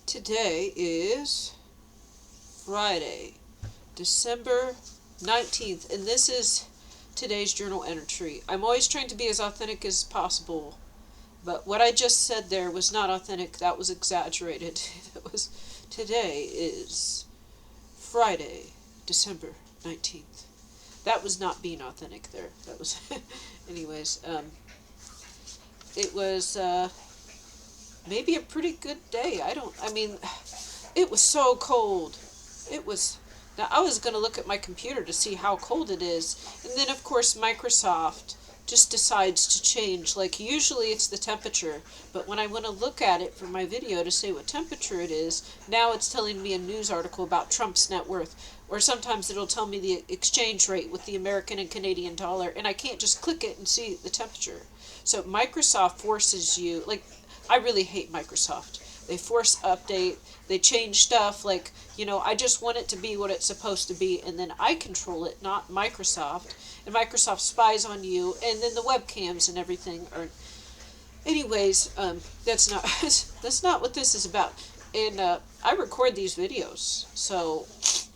Today is Friday, December 19th, and this is today's journal entry. I'm always trying to be as authentic as possible, but what I just said there was not authentic. That was exaggerated. Today is Friday, December 19th. That was not being authentic there. That was, anyways, it was, maybe a pretty good day. It was so cold. Now I was going to look at my computer to see how cold it is, and then of course Microsoft just decides to change. Like usually it's the temperature, but when I want to look at it for my video to say what temperature it is, now it's telling me a news article about Trump's net worth, or sometimes it'll tell me the exchange rate with the American and Canadian dollar, and I can't just click it and see the temperature. So Microsoft forces you, like, I really hate Microsoft. They force update, they change stuff, like, I just want it to be what it's supposed to be, and then I control it, not Microsoft. And Microsoft spies on you, and then the webcams and everything are... Anyways, that's not what this is about. And I record these videos, so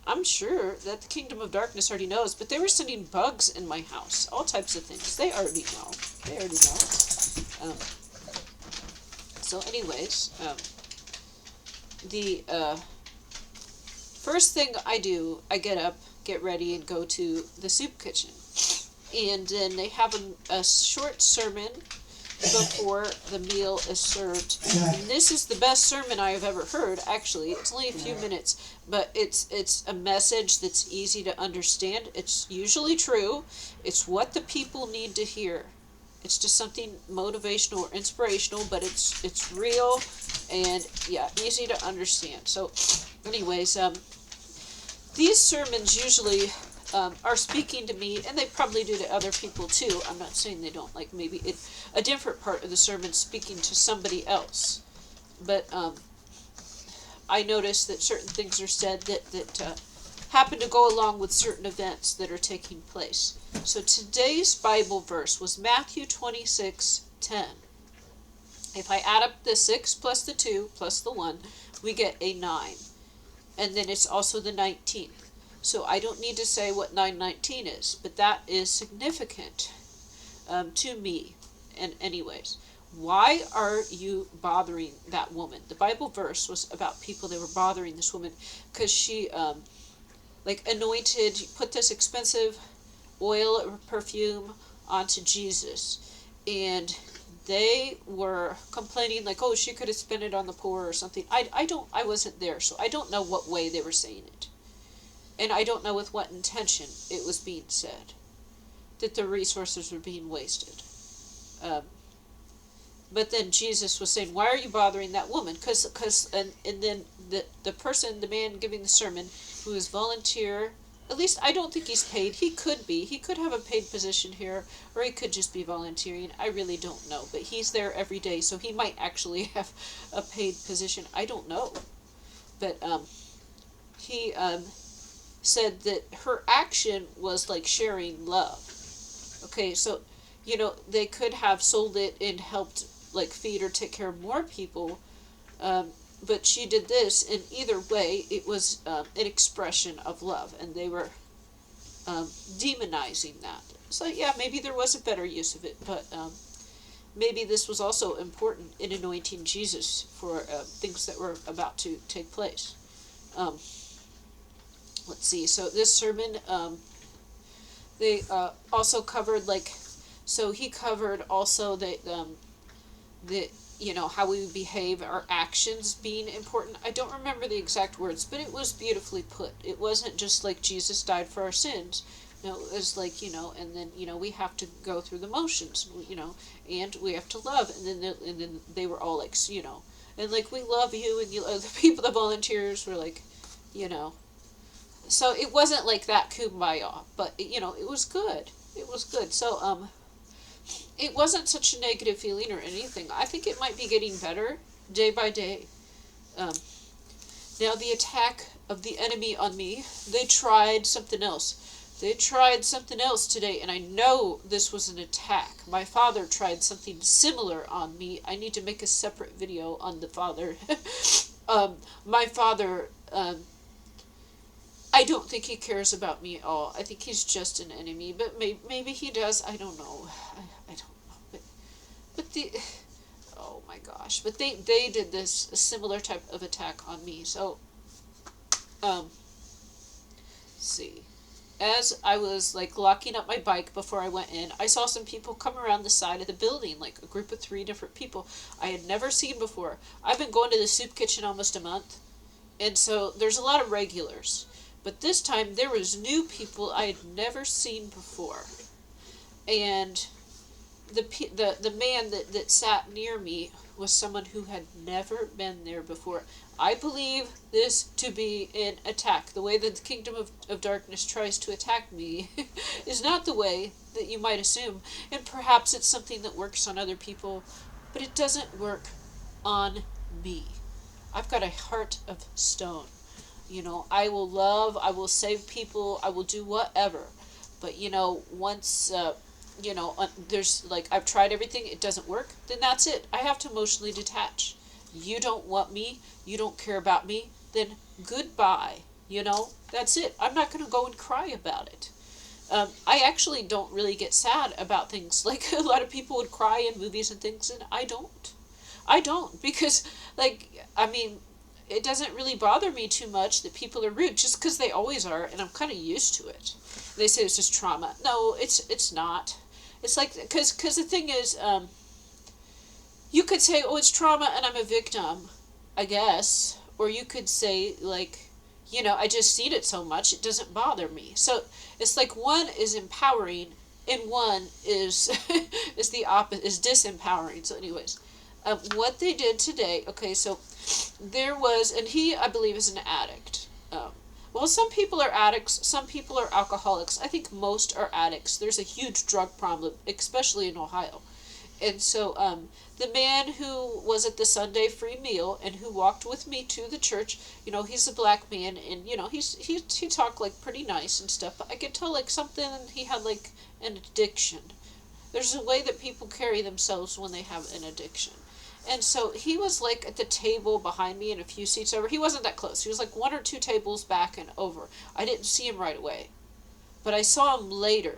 I'm sure that the Kingdom of Darkness already knows, but they were sending bugs in my house, all types of things. They already know. So anyways, the first thing I do, I get up, get ready, and go to the soup kitchen. And then they have a short sermon before the meal is served. And this is the best sermon I have ever heard, actually. It's only a few minutes, but it's a message that's easy to understand. It's usually true. It's what the people need to hear. It's just something motivational or inspirational, but it's real and, yeah, easy to understand. So, anyways, these sermons usually are speaking to me, and they probably do to other people too. I'm not saying they don't. Like maybe a different part of the sermon speaking to somebody else. But I notice that certain things are said that happen to go along with certain events that are taking place. So today's Bible verse was Matthew 26:10. If I add up the 6 plus the 2 plus the 1, we get a 9. And then it's also the 19th. So I don't need to say what 919 is, but that is significant to me. And anyways, why are you bothering that woman? The Bible verse was about people that were bothering this woman because she anointed, put this expensive oil or perfume onto Jesus, and they were complaining like, oh, she could have spent it on the poor or something. I wasn't there, so I don't know what way they were saying it, and I don't know with what intention it was being said, that the resources were being wasted. But then Jesus was saying, why are you bothering that woman? And then the man giving the sermon, who is volunteer, at least I don't think he's paid. He could have a paid position here, or he could just be volunteering. I really don't know, but he's there every day, so he might actually have a paid position. I don't know. But he said that her action was like sharing love. Okay, so, they could have sold it and helped like feed or take care of more people, but she did this, and either way it was an expression of love, and they were demonizing that. So yeah, maybe there was a better use of it, but maybe this was also important in anointing Jesus for things that were about to take place. Let's see, so this sermon, they also covered, so he covered also that how we behave, our actions being important. I don't remember the exact words, but it was beautifully put. It wasn't just like Jesus died for our sins. No, it was like, and then, we have to go through the motions, and we have to love. And then they were all like, and like, we love you, and the people, the volunteers were like, So it wasn't like that kumbaya, but, it was good. It was good. So, it wasn't such a negative feeling or anything. I think it might be getting better day by day. Now, the attack of the enemy on me, they tried something else. They tried something else today, and I know this was an attack. My father tried something similar on me. I need to make a separate video on the father My father, I don't think he cares about me at all. I think he's just an enemy, but maybe he does. I don't know. I don't know. But the, oh my gosh. But they did this, a similar type of attack on me. So, see. As I was like locking up my bike before I went in, I saw some people come around the side of the building, like a group of 3 different people I had never seen before. I've been going to the soup kitchen almost a month, and so there's a lot of regulars. But this time there was new people I had never seen before. And the man that sat near me was someone who had never been there before. I believe this to be an attack. The way that the kingdom of darkness tries to attack me is not the way that you might assume. And perhaps it's something that works on other people, but it doesn't work on me. I've got a heart of stone. You know, I will love, I will save people, I will do whatever. But, you know, once, there's like, I've tried everything, it doesn't work, then that's it. I have to emotionally detach. You don't want me, you don't care about me, then goodbye. You know, that's it. I'm not going to go and cry about it. I actually don't really get sad about things. Like, a lot of people would cry in movies and things, and I don't. I don't, because, like, I mean, it doesn't really bother me too much that people are rude, just because they always are, and I'm kind of used to it. They say it's just trauma. No, it's not. It's like, because the thing is, you could say, oh, it's trauma and I'm a victim, I guess. Or you could say, like, you know, I just seen it so much, it doesn't bother me. So it's like one is empowering and one is is the opposite, is disempowering. So anyways, what they did today, okay, so there was, and he, I believe, is an addict. Well, some people are addicts, some people are alcoholics. I think most are addicts. There's a huge drug problem, especially in Ohio. And so the man who was at the Sunday free meal and who walked with me to the church, you know, he's a black man, and, you know, he talked, like, pretty nice and stuff, but I could tell, like, something, he had, like, an addiction. There's a way that people carry themselves when they have an addiction. And so he was, like, at the table behind me and a few seats over. He wasn't that close. He was, like, 1 or 2 tables back and over. I didn't see him right away. But I saw him later.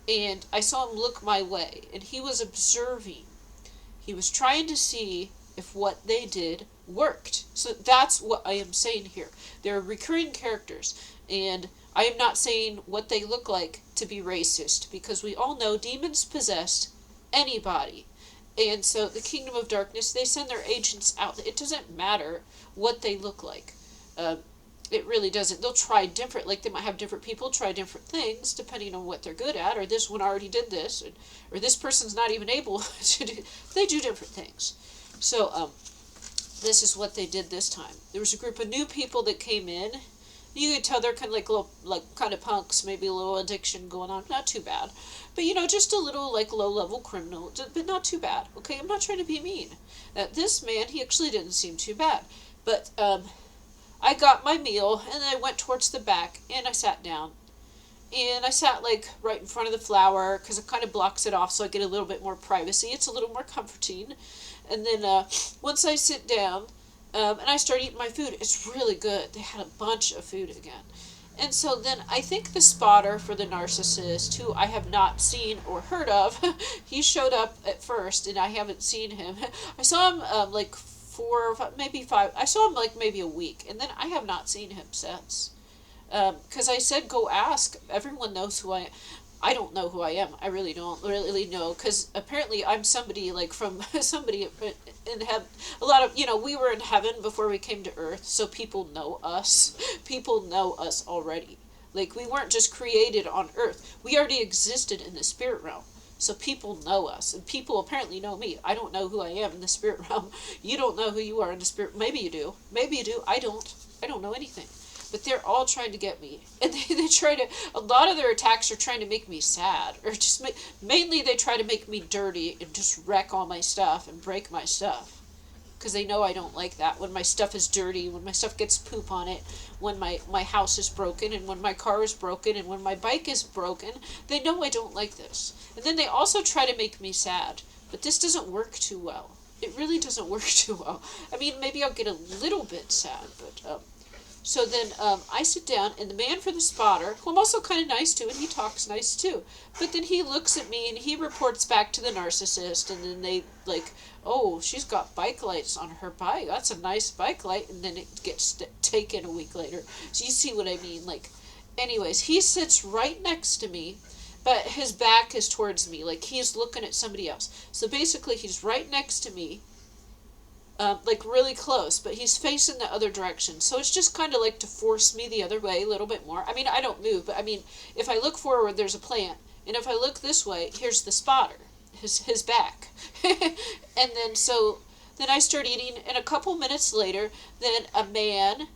And I saw him look my way. And he was observing. He was trying to see if what they did worked. So that's what I am saying here. They're recurring characters. And I am not saying what they look like to be racist. Because we all know demons possess anybody. And so the kingdom of darkness, they send their agents out. It doesn't matter what they look like. It really doesn't. They'll try different, like they might have different people try different things depending on what they're good at, or this one already did this, or this person's not even able to do. They do different things. So this is what they did this time. There was a group of new people that came in. You could tell they're kind of like little, like kind of punks, maybe a little addiction going on. Not too bad. But, you know, just a little, like, low-level criminal. But not too bad, okay? I'm not trying to be mean. This man, he actually didn't seem too bad. But I got my meal, and then I went towards the back, and I sat down. And I sat, like, right in front of the flower, because it kind of blocks it off so I get a little bit more privacy. It's a little more comforting. And then once I sit down, and I start eating my food, it's really good. They had a bunch of food again. And so then I think the spotter for the narcissist, who I have not seen or heard of, he showed up at first, and I haven't seen him. I saw him like 4 or 5, maybe 5. I saw him like maybe a week, and then I have not seen him since. Because I said, go ask. Everyone knows who I am. I don't know who I am. I really don't really know, because apparently I'm somebody, like, from somebody in heaven. A lot of, you know, we were in heaven before we came to earth, so people know us. People know us already. Like, we weren't just created on earth. We already existed in the spirit realm. So people know us, and people apparently know me. I don't know who I am in the spirit realm. You don't know who you are in the spirit. Maybe you do. Maybe you do. I don't. I don't know anything. But they're all trying to get me. And they try to, a lot of their attacks are trying to make me sad. Or just mainly they try to make me dirty and just wreck all my stuff and break my stuff. Because they know I don't like that. When my stuff is dirty, when my stuff gets poop on it, when my house is broken, and when my car is broken, and when my bike is broken, they know I don't like this. And then they also try to make me sad. But this doesn't work too well. it really doesn't work too well. I mean, maybe I'll get a little bit sad, but so then I sit down, and the man for the spotter, who I'm also kind of nice to, and he talks nice too, but then he looks at me and he reports back to the narcissist, and then they like, oh, she's got bike lights on her bike. That's a nice bike light, and then it gets taken a week later. So you see what I mean? Like, anyways, he sits right next to me, but his back is towards me, like he's looking at somebody else. So basically, he's right next to me, like really close, but he's facing the other direction. So it's just kind of like to force me the other way a little bit more. I mean, I don't move, but I mean, if I look forward, there's a plant. And if I look this way, here's the spotter, his back. And then then I start eating, and a couple minutes later, then a man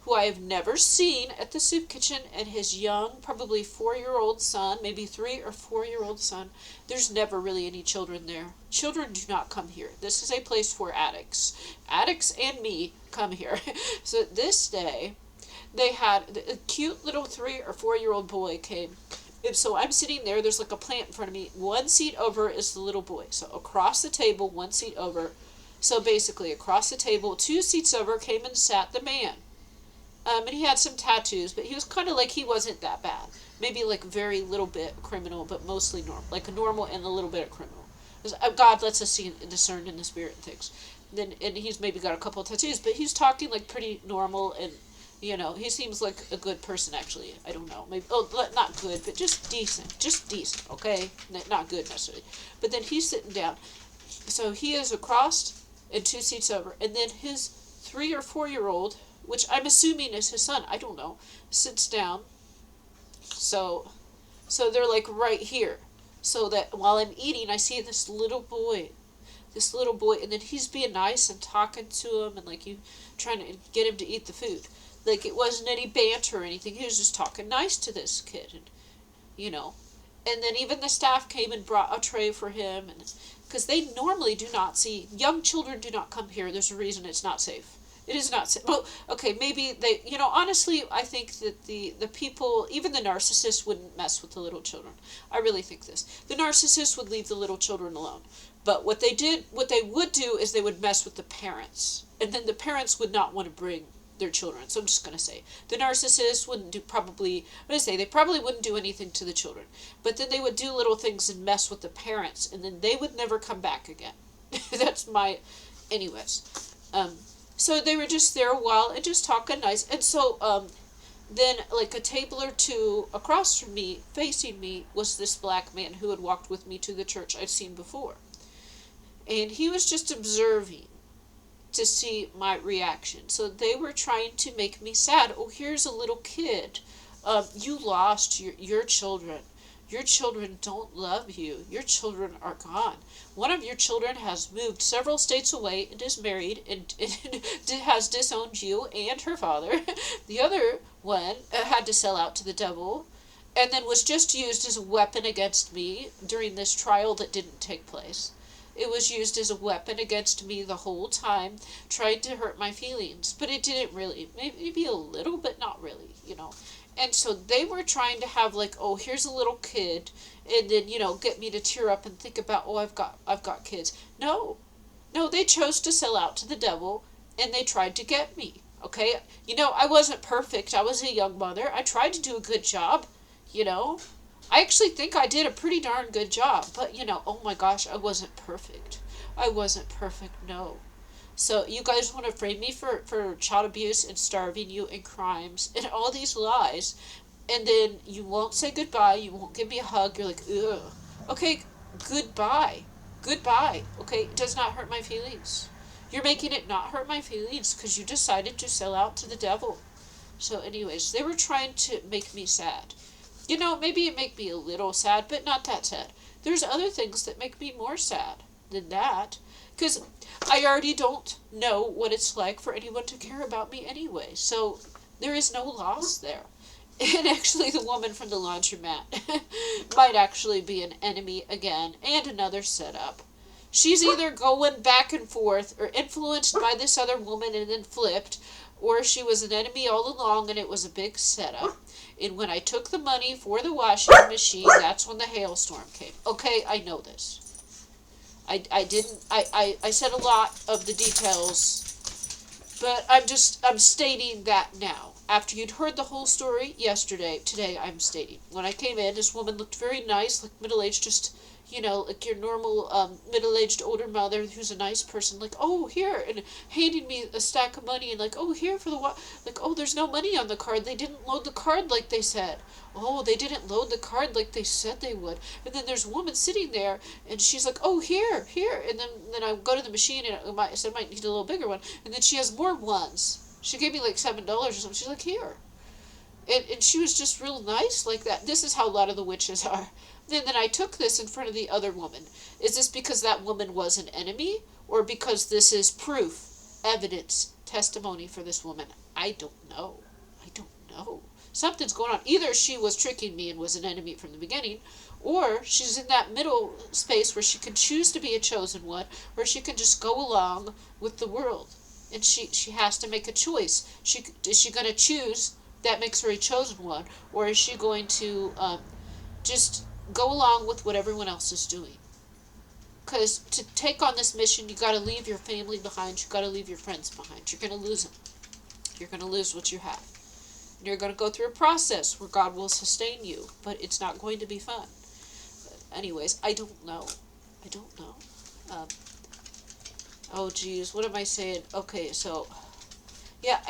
who I have never seen at the soup kitchen, and his young, probably 4-year-old son, maybe 3 or 4-year-old son. There's never really any children there. Children do not come here. This is a place for addicts. Addicts and me come here. So this day, they had a cute little 3 or 4-year-old boy came. And so I'm sitting there, there's like a plant in front of me. One seat over is the little boy. So across the table, one seat over. So basically, across the table, 2 seats over, came and sat the man. And he had some tattoos, but he was kind of like, he wasn't that bad. Maybe like very little bit criminal, but mostly normal. Like a normal and a little bit of criminal. God lets us see and discern in the spirit and things. And he's maybe got a couple of tattoos, but he's talking like pretty normal, and, you know, he seems like a good person, actually. I don't know. Maybe, not good, but just decent. Just decent, okay? Not good necessarily. But then he's sitting down. So he is across and 2 seats over. And then his 3 or 4-year-old, which I'm assuming is his son, I don't know, sits down. So they're like right here. So that while I'm eating, I see this little boy, and then he's being nice and talking to him, and like you trying to get him to eat the food. Like it wasn't any banter or anything. He was just talking nice to this kid, and, you know. And then even the staff came and brought a tray for him, and because they normally do not see, young children do not come here. There's a reason it's not safe. It is not safe. Well, okay, maybe they, you know, honestly, I think that the people, even the narcissists, wouldn't mess with the little children. I really think this. The narcissists would leave the little children alone. But what they would do is they would mess with the parents. And then the parents would not want to bring their children. So I'm just going to say, the narcissists wouldn't do they probably wouldn't do anything to the children. But then they would do little things and mess with the parents, and then they would never come back again. That's my, anyways. So they were just there a while and just talking nice. And so then like a table or two across from me, facing me, was this black man who had walked with me to the church I'd seen before. And he was just observing to see my reaction. So they were trying to make me sad. Oh, here's a little kid. You lost your children. Your children don't love you. Your children are gone. One of your children has moved several states away and is married and has disowned you and her father. The other one had to sell out to the devil, and then was just used as a weapon against me during this trial that didn't take place. It was used as a weapon against me the whole time, tried to hurt my feelings, but it didn't really. Maybe a little, but not really, you know. And so they were trying to have like, oh, here's a little kid, and then, you know, get me to tear up and think about, oh, I've got kids. No, they chose to sell out to the devil, and they tried to get me. Okay, you know, I wasn't perfect. I was a young mother. I tried to do a good job, you know. I actually think I did a pretty darn good job, but, you know, oh my gosh, I wasn't perfect. No. So you guys want to frame me for child abuse and starving you and crimes and all these lies, and then you won't say goodbye, you won't give me a hug, you're like, ugh. Okay, goodbye. Okay, it does not hurt my feelings. You're making it not hurt my feelings because you decided to sell out to the devil. So anyways, they were trying to make me sad. You know, maybe it make me a little sad, but not that sad. There's other things that make me more sad than that. Because I already don't know what it's like for anyone to care about me anyway. So there is no loss there. And actually the woman from the laundromat might actually be an enemy again, and another setup. She's either going back and forth or influenced by this other woman and then flipped, or she was an enemy all along and it was a big setup. And when I took the money for the washing machine, that's when the hailstorm came. Okay, I know this. I said a lot of the details, but I'm stating that now. After you'd heard the whole story yesterday, today I'm stating. When I came in, this woman looked very nice, like middle-aged, just, like your normal middle-aged older mother who's a nice person, like, oh, here, and handing me a stack of money, and like, oh, here for the like, oh, there's no money on the card. They didn't load the card like they said. Oh, they didn't load the card like they said they would. And then there's a woman sitting there, and she's like, oh, here. And then I go to the machine, and I said I might need a little bigger one. And then she has more ones. She gave me like $7 or something. She's like, here. And she was just real nice like that. This is how a lot of the witches are. Then I took this in front of the other woman. Is this because that woman was an enemy? Or because this is proof, evidence, testimony for this woman? I don't know. I don't know. Something's going on. Either she was tricking me and was an enemy from the beginning, or she's in that middle space where she can choose to be a chosen one, or she can just go along with the world. And she has to make a choice. Is she going to choose that makes her a chosen one, or is she going to just go along with what everyone else is doing? Because to take on this mission, you got to leave your family behind. You got to leave your friends behind. You're going to lose them. You're going to lose what you have. And you're going to go through a process where God will sustain you, but it's not going to be fun. But anyways, I don't know. I don't know. Oh, geez, what am I saying? Okay, so, yeah,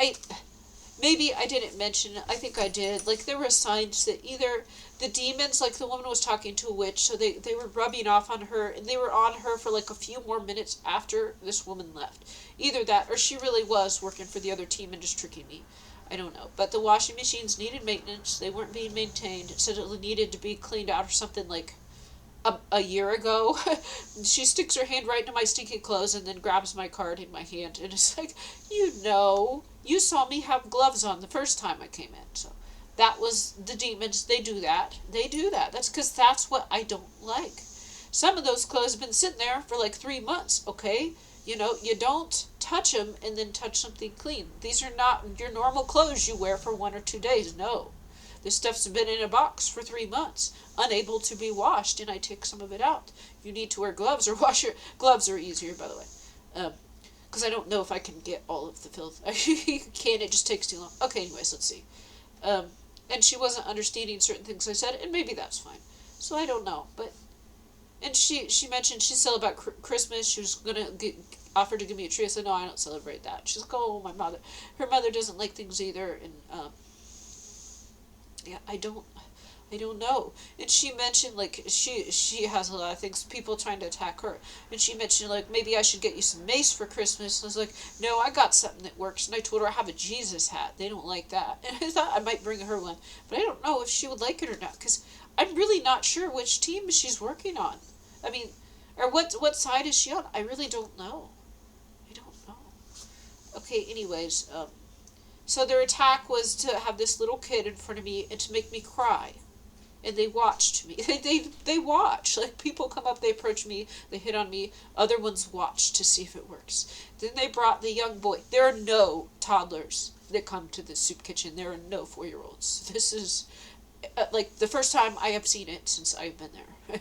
maybe I didn't mention it. I think I did. Like, there were signs that either the demons, like the woman was talking to a witch, so they were rubbing off on her, and they were on her for like a few more minutes after this woman left. Either that, or she really was working for the other team and just tricking me. I don't know. But the washing machines needed maintenance. They weren't being maintained. It said it needed to be cleaned out or something like a year ago. She sticks her hand right into my stinking clothes and then grabs my card in my hand, and it's like, you saw me have gloves on the first time I came in. So that was the demons. They do that. That's because that's what I don't like. Some of those clothes have been sitting there for like 3 months, okay? You don't touch them and then touch something clean. These are not your normal clothes you wear for 1 or 2 days. No. This stuff's been in a box for 3 months, unable to be washed, and I take some of it out. You need to wear gloves or wash your... Gloves are easier, by the way. Because I don't know if I can get all of the filth. I can't, it just takes too long. Okay, anyways, let's see. And she wasn't understanding certain things I said, and maybe that's fine. So I don't know, but... And she mentioned she's celebrating Christmas. She was going to offer to give me a tree. I said, no, I don't celebrate that. She's like, oh, her mother doesn't like things either, and... Yeah, I don't know. And she mentioned, like, she has a lot of things, people trying to attack her. And she mentioned, like, maybe I should get you some mace for Christmas. And I was like, no, I got something that works. And I told her I have a Jesus hat. They don't like that. And I thought I might bring her one. But I don't know if she would like it or not, because I'm really not sure which team she's working on. I mean, or what side is she on? I really don't know. I don't know. Okay, anyways, so their attack was to have this little kid in front of me and to make me cry. And they watched me. They watch. Like, people come up, they approach me, they hit on me. Other ones watch to see if it works. Then they brought the young boy. There are no toddlers that come to the soup kitchen. There are no 4-year-olds. This is, like, the first time I have seen it since I've been there.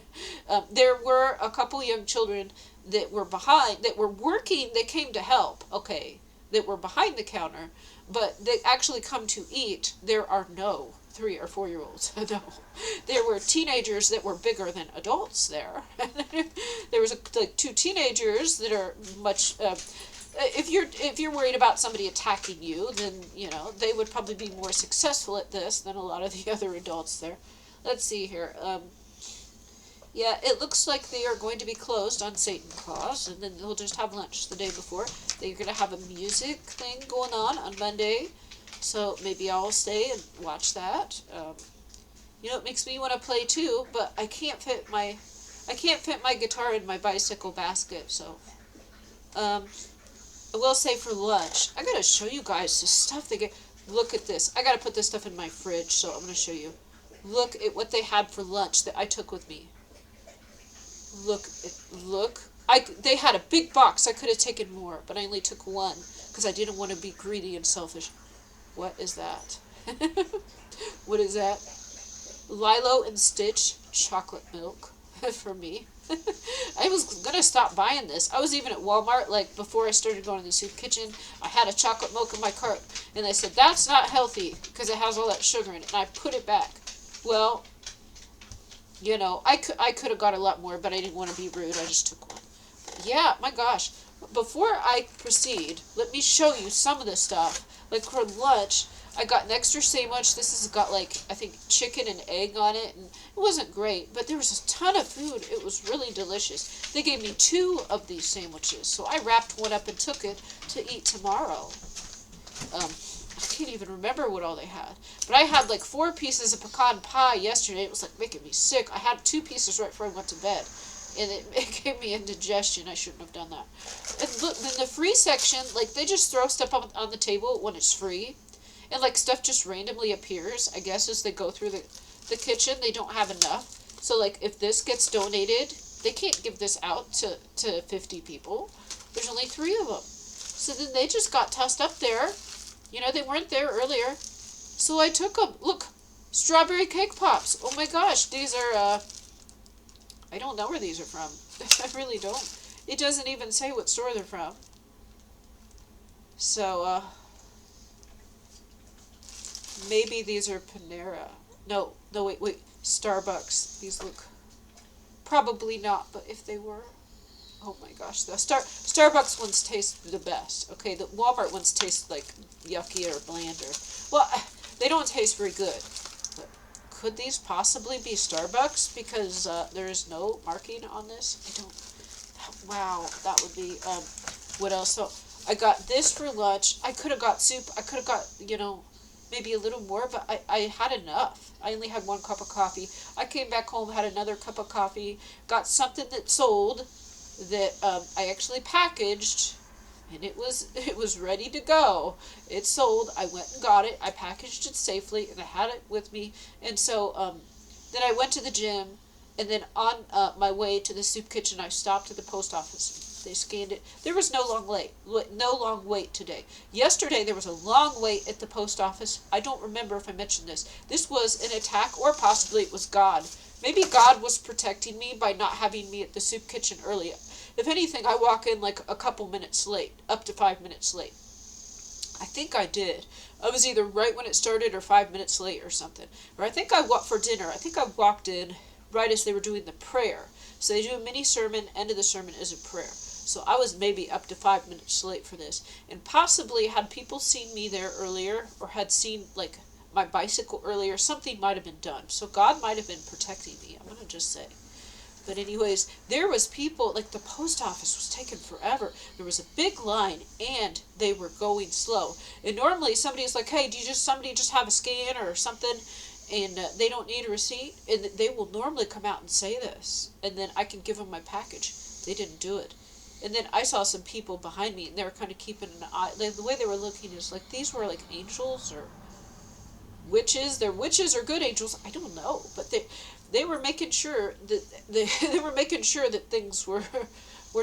There were a couple young children that were behind, that were working, they came to help, okay, that were behind the counter. But they actually come to eat. There are no 3 or 4-year-olds. No. There were teenagers that were bigger than adults there. There was like 2 teenagers that are much... if you're worried about somebody attacking you, then, they would probably be more successful at this than a lot of the other adults there. Let's see here. Yeah, it looks like they are going to be closed on Satan Claus, and then they'll just have lunch the day before. They're going to have a music thing going on Monday, so maybe I'll stay and watch that. It makes me want to play too, but I can't fit my guitar in my bicycle basket, so. I will say for lunch, I gotta show you guys the stuff they get. Look at this. I gotta put this stuff in my fridge, so I'm gonna show you. Look at what they had for lunch that I took with me. Look. They had a big box. I could have taken more, but I only took one because I didn't want to be greedy and selfish. What is that? What is that? Lilo and Stitch chocolate milk for me. I was gonna stop buying this. I was even at Walmart, like before I started going to the soup kitchen. I had a chocolate milk in my cart, and they said that's not healthy because it has all that sugar in it, and I put it back. Well, I could have got a lot more, but I didn't want to be rude. I just took one. But yeah, my gosh. Before I proceed, let me show you some of the stuff. Like for lunch, I got an extra sandwich. This has got like, I think, chicken and egg on it, and it wasn't great, but there was a ton of food. It was really delicious. They gave me 2 of these sandwiches, so I wrapped one up and took it to eat tomorrow. I can't even remember what all they had. But I had like 4 pieces of pecan pie yesterday. It was like making me sick. I had 2 pieces right before I went to bed. And it gave me indigestion. I shouldn't have done that. And look, in the free section, like they just throw stuff on the table when it's free. And like stuff just randomly appears, I guess, as they go through the kitchen. They don't have enough. So like if this gets donated, they can't give this out to 50 people. There's only 3 of them. So then they just got tossed up there. They weren't there earlier. So I took them. Look, strawberry cake pops. Oh my gosh, these are, I don't know where these are from. I really don't. It doesn't even say what store they're from. So, maybe these are Panera. No, wait. Starbucks. These look, probably not, but if they were. Oh my gosh, the Starbucks ones taste the best. Okay, the Walmart ones taste like yucky or blander. Well, they don't taste very good. But could these possibly be Starbucks? Because there is no marking on this. I don't. Wow, that would be. What else? So I got this for lunch. I could have got soup. I could have got maybe a little more, but I had enough. I only had 1 cup of coffee. I came back home, had another cup of coffee, got something that sold. That I actually packaged, and it was ready to go. It sold. I went and got it. I packaged it safely, and I had it with me. And so then I went to the gym, and then on my way to the soup kitchen, I stopped at the post office. They scanned it. There was no long wait today. Yesterday there was a long wait at the post office. I don't remember if I mentioned this. This was an attack, or possibly it was God. Maybe God was protecting me by not having me at the soup kitchen early. If anything, I walk in like a couple minutes late, up to 5 minutes late. I think I did. I was either right when it started or 5 minutes late or something. Or I think I walked for dinner. I think I walked in right as they were doing the prayer. So they do a mini sermon, end of the sermon is a prayer. So I was maybe up to 5 minutes late for this. And possibly had people seen me there earlier, or had seen like my bicycle earlier, something might have been done. So God might have been protecting me, I'm going to just say. But anyways, there was people, like the post office was taking forever. There was a big line, and they were going slow. And normally somebody's like, hey, somebody just have a scan or something, and they don't need a receipt? And they will normally come out and say this, and then I can give them my package. They didn't do it. And then I saw some people behind me, and they were kind of keeping an eye. The way they were looking is like these were like angels or witches. They're witches or good angels, I don't know, but they were making sure that they were making sure that things were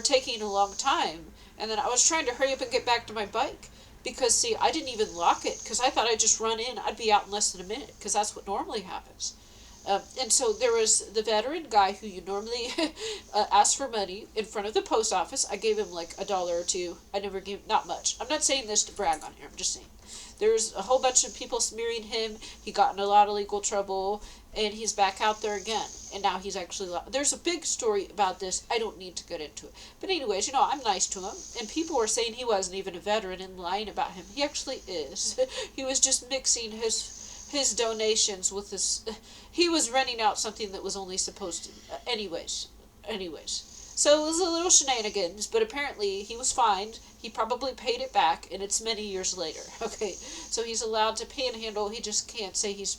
taking a long time. And then I was trying to hurry up and get back to my bike because see, I didn't even lock it because I thought I'd just run in. I'd be out in less than a minute because that's what normally happens. And so there was the veteran guy who you normally ask for money in front of the post office. I gave him like $1 or $2. I never gave, not much. I'm not saying this to brag on here. I'm just saying. There's a whole bunch of people smearing him. He got in a lot of legal trouble, and he's back out there again. And now he's actually, there's a big story about this. I don't need to get into it. But anyways, I'm nice to him. And people were saying he wasn't even a veteran and lying about him. He actually is. He was just mixing his donations with his, he was renting out something that was only supposed to, anyways. So it was a little shenanigans, but apparently he was fined. He probably paid it back, and it's many years later. Okay, so he's allowed to panhandle. He just can't say he's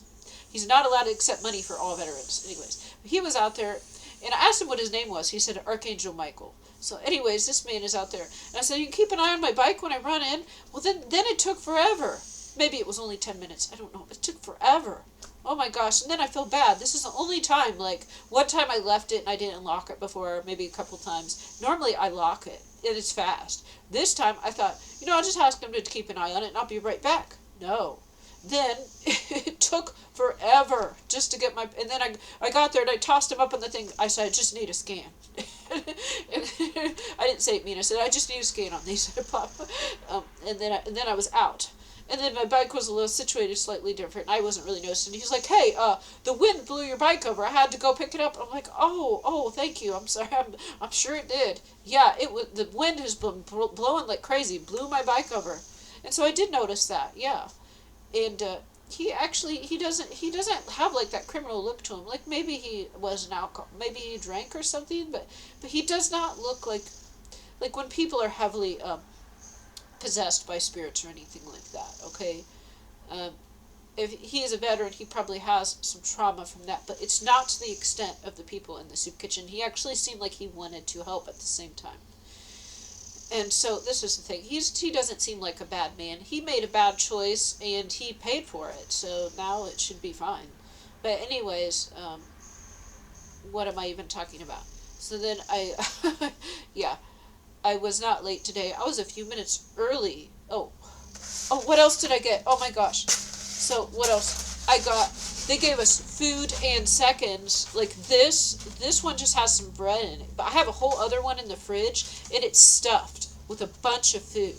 not allowed to accept money for all veterans. Anyways, he was out there, and I asked him what his name was. He said Archangel Michael. So anyways, this man is out there. And I said, you can keep an eye on my bike when I run in. Well, then it took forever. Maybe it was only 10 minutes. I don't know. It took forever. Oh my gosh. And then I feel bad. This is the only time, like, one time I left it and I didn't lock it before, maybe a couple times. Normally I lock it, and it's fast. This time I thought, I'll just ask him to keep an eye on it and I'll be right back. No. then it took forever just to get my, and then I got there and I tossed him up on the thing. I said, I just need a scan. And I didn't say it mean. I said, I just need a scan on these. And then I was out. And then my bike was a little situated slightly different. I wasn't really noticing. He's like, hey, the wind blew your bike over. I had to go pick it up. I'm like, oh, thank you. I'm sorry. I'm sure it did. Yeah, it was, the wind has been blowing like crazy. Blew my bike over. And so I did notice that. Yeah. And he doesn't have like that criminal look to him. Like maybe he was an alcohol, maybe he drank or something, but he does not look like when people are heavily possessed by spirits or anything like that. Okay, um, if he is a veteran, he probably has some trauma from that, but it's not to the extent of the people in the soup kitchen. He actually seemed like he wanted to help at the same time. And so this is the thing. He doesn't seem like a bad man. He made a bad choice and he paid for it. So now it should be fine. But anyways, what am I even talking about? So then yeah, I was not late today. I was a few minutes early. Oh, what else did I get? Oh my gosh. So what else? I got, they gave us food and seconds. Like this one just has some bread in it. But I have a whole other one in the fridge and it's stuffed with a bunch of food.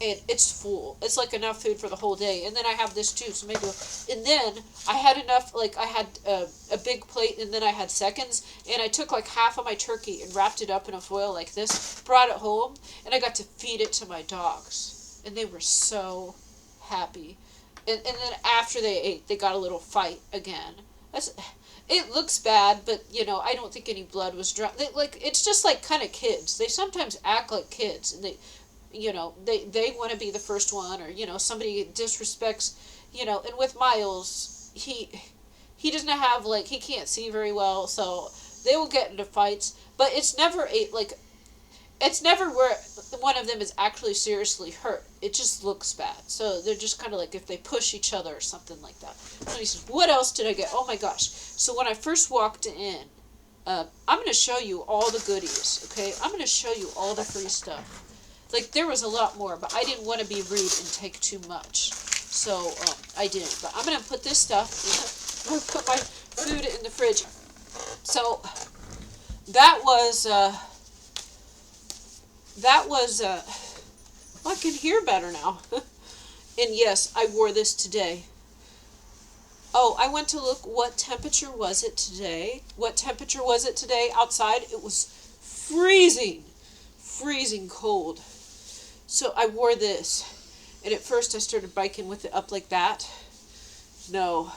And it's full. It's like enough food for the whole day. And then I have this too. So maybe, and then I had enough, like I had a big plate and then I had seconds. And I took like half of my turkey and wrapped it up in a foil like this, brought it home, and I got to feed it to my dogs. And they were so happy. And then after they ate, they got a little fight again. It looks bad, but I don't think any blood was drawn. It's just like kind of kids. They sometimes act like kids, and they want to be the first one, or somebody disrespects, And with Miles, he doesn't have he can't see very well, so they will get into fights. But it's never it's never where one of them is actually seriously hurt. It just looks bad. So they're just kind of like if they push each other or something like that. So he says, what else did I get? Oh my gosh. So when I first walked in, I'm going to show you all the goodies, okay? I'm going to show you all the free stuff. Like, there was a lot more, but I didn't want to be rude and take too much. So I didn't. But I'm going to put this stuff, I'm going to put my food in the fridge. So that was... I can hear better now. And yes, I wore this today. Oh, I went to look, what temperature was it today? What temperature was it today outside? It was freezing cold. So I wore this. And at first I started biking with it up like that. No,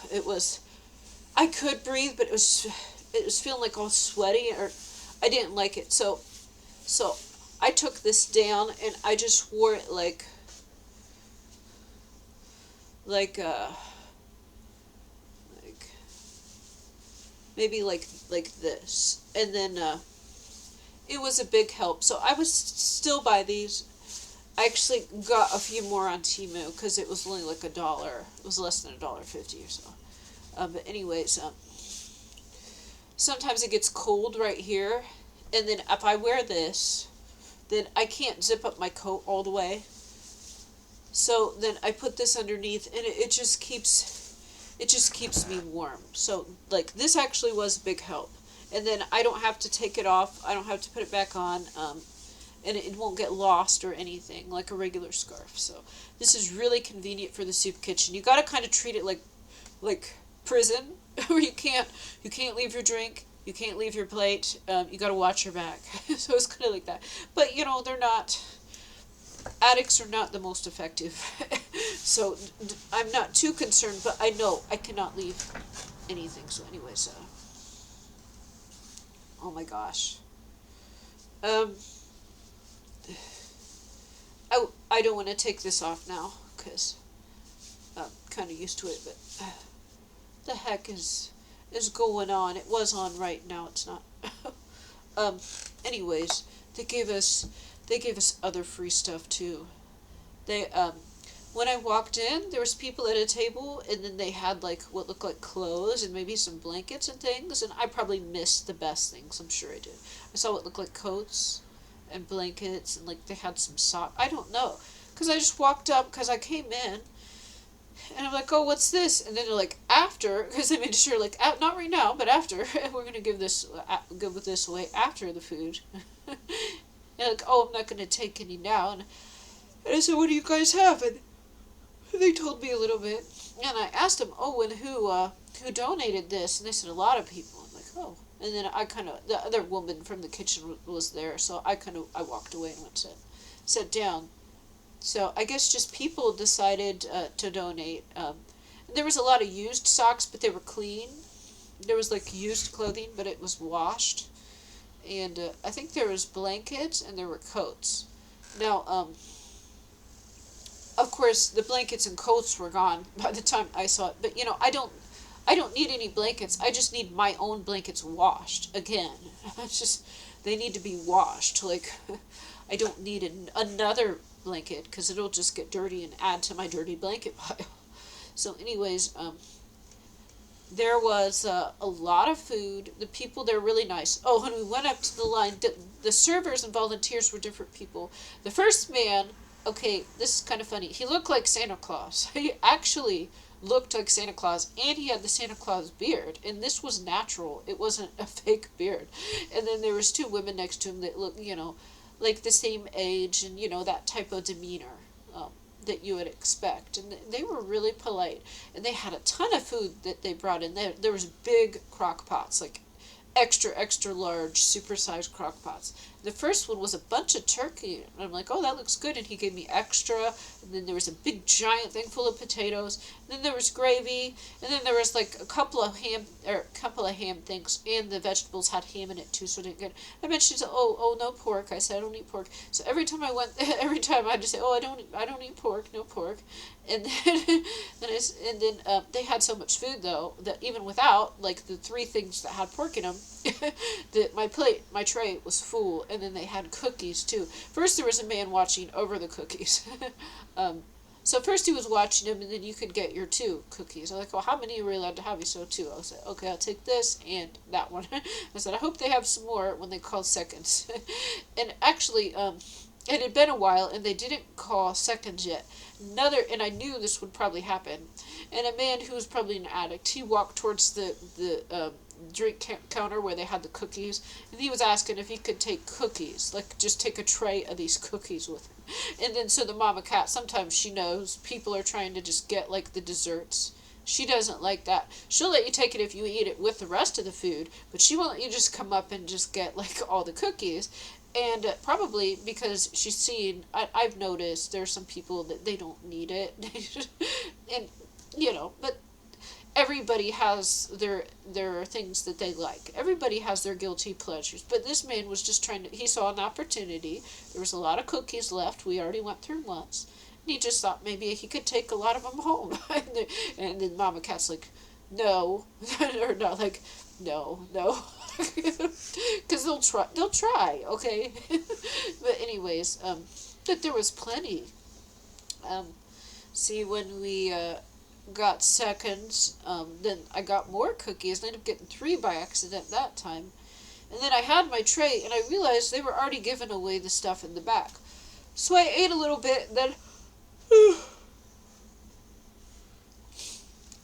I could breathe, but it was feeling like all sweaty, or I didn't like it. So I took this down and I just wore it like maybe like this, and then it was a big help. So I was still buy these. I actually got a few more on Temu because it was only like $1. It was less than $1.50 or so. But anyways, sometimes it gets cold right here, and then if I wear this, then I can't zip up my coat all the way. So then I put this underneath, and it just keeps me warm. So this actually was a big help. And then I don't have to take it off. I don't have to put it back on. And it won't get lost or anything like a regular scarf. So this is really convenient for the soup kitchen. You got to kind of treat it like prison, where you can't leave your drink. You can't leave your plate. You got to watch your back. So it's kind of like that. But, they're not... Addicts are not the most effective. So I'm not too concerned, but I know I cannot leave anything. So anyways, oh my gosh. I don't want to take this off now, because I'm kind of used to it, but the heck is going on? It was on right now, it's not. Anyways, they gave us other free stuff too. They when I walked in, there was people at a table, and then they had what looked like clothes and maybe some blankets and things, and I probably missed the best things. I'm sure I did. I saw what looked like coats and blankets, and they had some socks. I don't know, because I just walked up because I came in, And I'm like, oh, what's this? And then they're like, after, because they made sure, like, not right now, but after, we're going to give this away after the food. And like, oh, I'm not going to take any now. And I said, what do you guys have? And they told me a little bit. And I asked them, oh, and who donated this? And they said, a lot of people. I'm like, oh. And then the other woman from the kitchen was there, so I walked away and went and sat down. So I guess just people decided to donate. There was a lot of used socks, but they were clean. There was like used clothing, but it was washed. And I think there was blankets and there were coats. Now, of course, the blankets and coats were gone by the time I saw it. But I don't need any blankets. I just need my own blankets washed again. It's just they need to be washed. Like I don't need another blanket because it'll just get dirty and add to my dirty blanket pile. So, anyways, there was a lot of food. The people there were really nice. Oh, when we went up to the line, the servers and volunteers were different people. The first man, okay, this is kind of funny. He looked like Santa Claus. He actually looked like Santa Claus, and he had the Santa Claus beard, and this was natural. It wasn't a fake beard. And then there was two women next to him that looked, like the same age and, that type of demeanor that you would expect. And they were really polite. And they had a ton of food that they brought in. There was big crock pots, like extra large, supersized crock pots. The first one was a bunch of turkey. And I'm like, oh, that looks good. And he gave me extra. And then there was a big giant thing full of potatoes. And then there was gravy. And then there was like a couple of ham things. And the vegetables had ham in it too, so I didn't get. I mentioned, oh, no pork. I said I don't eat pork. So every time I had to say, oh, I don't eat pork, no pork. And then they had so much food though that even without like the three things that had pork in them, that my tray was full. And then they had cookies too. First there was a man watching over the cookies. So first he was watching them, and then you could get your 2 cookies. I was like, well, how many are we allowed to have? He said 2. I said, okay, I'll take this and that one. I said, I hope they have some more when they call seconds. And actually, it had been a while, and they didn't call seconds yet. And I knew this would probably happen. And a man who was probably an addict, he walked towards the drink counter where they had the cookies, and he was asking if he could take cookies, like just take a tray of these cookies with him. And then so the mama cat, sometimes she knows people are trying to just get like the desserts. She doesn't like that. She'll let you take it if you eat it with the rest of the food, but she won't let you just come up and just get like all the cookies. And probably because she's seen, I've noticed there's some people that they don't need it. And but everybody has their things that they like. Everybody has their guilty pleasures. But this man was just he saw an opportunity. There was a lot of cookies left. We already went through once. And he just thought maybe he could take a lot of them home. And then Mama Cat's like, no. Or not like, no. Because they'll try, okay? But anyways, but there was plenty. See, when we got seconds, then I got more cookies. I ended up getting 3 by accident that time. And then I had my tray, and I realized they were already giving away the stuff in the back. So I ate a little bit, and then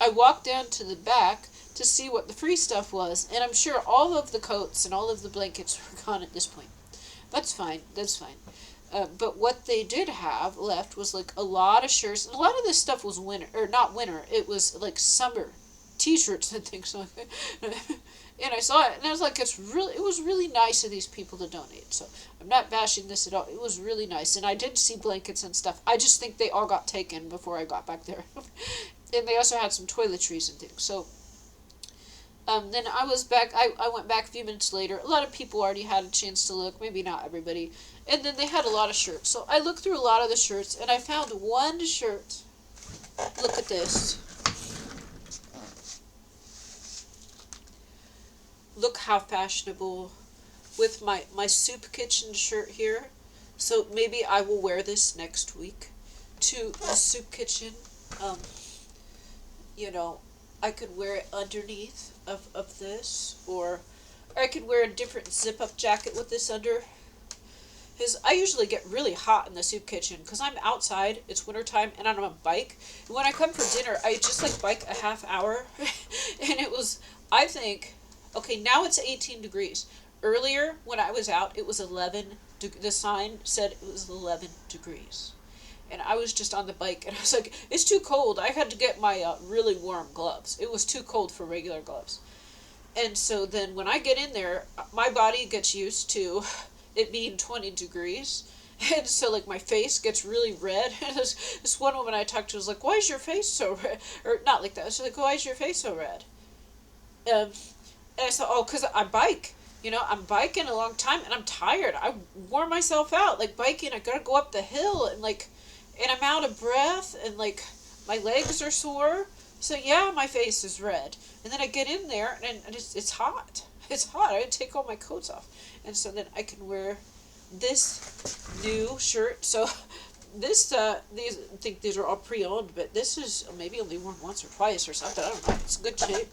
I walked down to the back to see what the free stuff was, and I'm sure all of the coats and all of the blankets were gone at this point. That's fine. But what they did have left was like a lot of shirts. And a lot of this stuff was not winter. It was like summer t-shirts and things like that. And I saw it, and I was like, it was really nice of these people to donate. So I'm not bashing this at all. It was really nice. And I did see blankets and stuff. I just think they all got taken before I got back there. And they also had some toiletries and things. So then I was back. I went back a few minutes later. A lot of people already had a chance to look. Maybe not everybody. And then they had a lot of shirts. So I looked through a lot of the shirts, and I found one shirt. Look at this. Look how fashionable with my soup kitchen shirt here. So maybe I will wear this next week to the soup kitchen. I could wear it underneath of this, or I could wear a different zip-up jacket with this under. is I usually get really hot in the soup kitchen because I'm outside, it's wintertime, and I'm on a bike. And when I come for dinner, I just like bike a half hour. And it was, I think, okay, now it's 18 degrees. Earlier, when I was out, it was 11. The sign said it was 11 degrees. And I was just on the bike, and I was like, it's too cold. I had to get my really warm gloves. It was too cold for regular gloves. And so then when I get in there, my body gets used to it being 20 degrees. And so, like, my face gets really red. And this one woman I talked to was like, why is your face so red? Or not like that. She's like, why is your face so red? And I said, oh, because I bike. You know, I'm biking a long time, and I'm tired. I wore myself out. Like, biking, I gotta go up the hill, and, like, and I'm out of breath, and, like, my legs are sore. So, yeah, my face is red. And then I get in there, and it's hot. It's hot. I take all my coats off. And so then I can wear this new shirt. So this, these, I think these are all pre-owned, but this is maybe only worn once or twice or something. I don't know. It's good shape.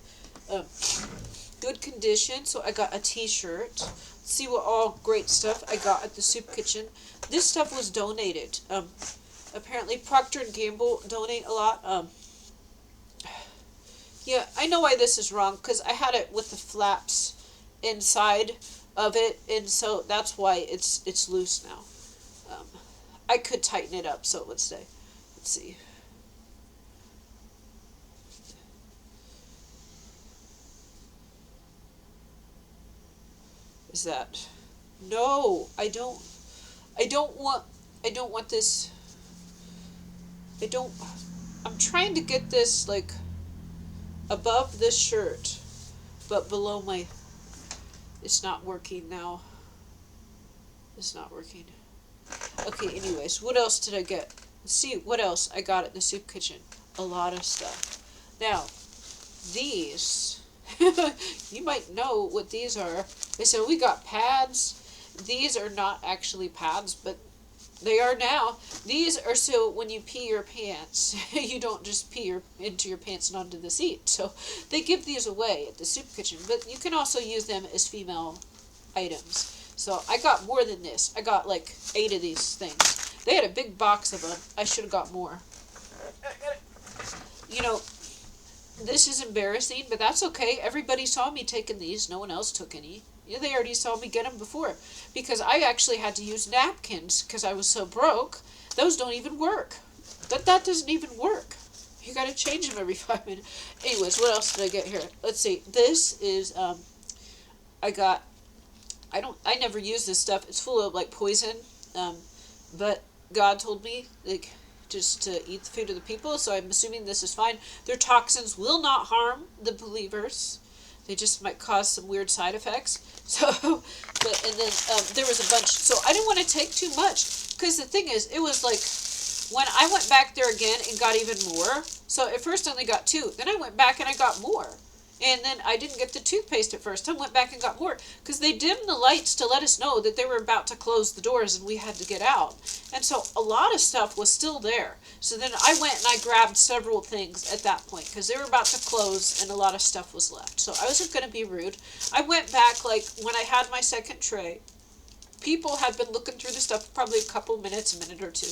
Good condition. So I got a t-shirt. Let's see what all great stuff I got at the soup kitchen. This stuff was donated. Apparently Procter & Gamble donate a lot. Yeah, I know why this is wrong, because I had it with the flaps inside of it, and so that's why it's loose now. I could tighten it up so it would stay. Let's see. Is that... No, I don't want this... I'm trying to get this, like, above this shirt, but below my... It's not working now. It's not working. Okay, anyways, what else did I get? Let's see what else I got at the soup kitchen. A lot of stuff. Now, these... you might know what these are. So we got pads. These are not actually pads, but they are now. These are so when you pee your pants, you don't just pee into your pants and onto the seat. So they give these away at the soup kitchen, but you can also use them as female items. So I got more than this. I got like 8 of these things. They had a big box of them. I should have got more. You know, this is embarrassing, but that's okay. Everybody saw me taking these. No one else took any. Yeah, they already saw me get them before. Because I actually had to use napkins because I was so broke. Those don't even work. That doesn't even work. You gotta change them every 5 minutes. Anyways, what else did I get here? Let's see. This is, I never use this stuff. It's full of, like, poison. But God told me, like, just to eat the food of the people, so I'm assuming this is fine. Their toxins will not harm the believers. They just might cause some weird side effects. So, and then there was a bunch. So I didn't want to take too much, because the thing is, it was like, when I went back there again and got even more. So at first I only got 2. Then I went back and I got more. And then I didn't get the toothpaste at first. I went back and got more. Because they dimmed the lights to let us know that they were about to close the doors and we had to get out. And so a lot of stuff was still there. So then I went and I grabbed several things at that point. Because they were about to close and a lot of stuff was left. So I wasn't going to be rude. I went back, like, when I had my second tray. People had been looking through the stuff probably a couple minutes, a minute or 2.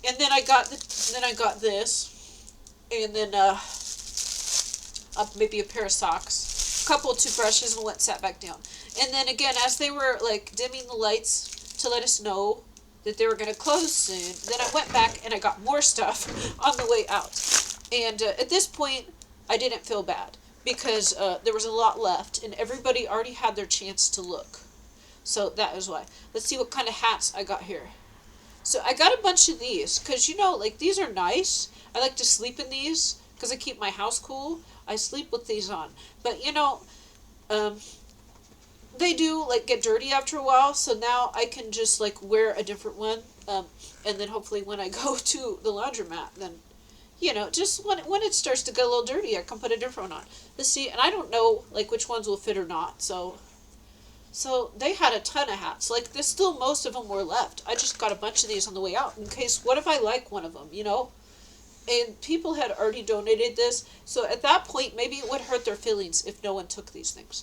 And then I got this. And then, maybe a pair of socks, a couple of toothbrushes, and sat back down. And then again, as they were like dimming the lights to let us know that they were going to close soon, then I went back and I got more stuff on the way out. And at this point, I didn't feel bad because there was a lot left, and everybody already had their chance to look. So that is why. Let's see what kind of hats I got here. So I got a bunch of these because, you know, like, these are nice. I like to sleep in these because I keep my house cool. I sleep with these on. But, you know, they do, like, get dirty after a while, so now I can just, like, wear a different one, and then hopefully when I go to the laundromat, then, you know, just when it starts to get a little dirty, I can put a different one on. Let's see, and I don't know, like, which ones will fit or not, so they had a ton of hats. Like, there's still most of them were left. I just got a bunch of these on the way out, in case, what if I like one of them, you know? And people had already donated this, so at that point, maybe it would hurt their feelings if no one took these things.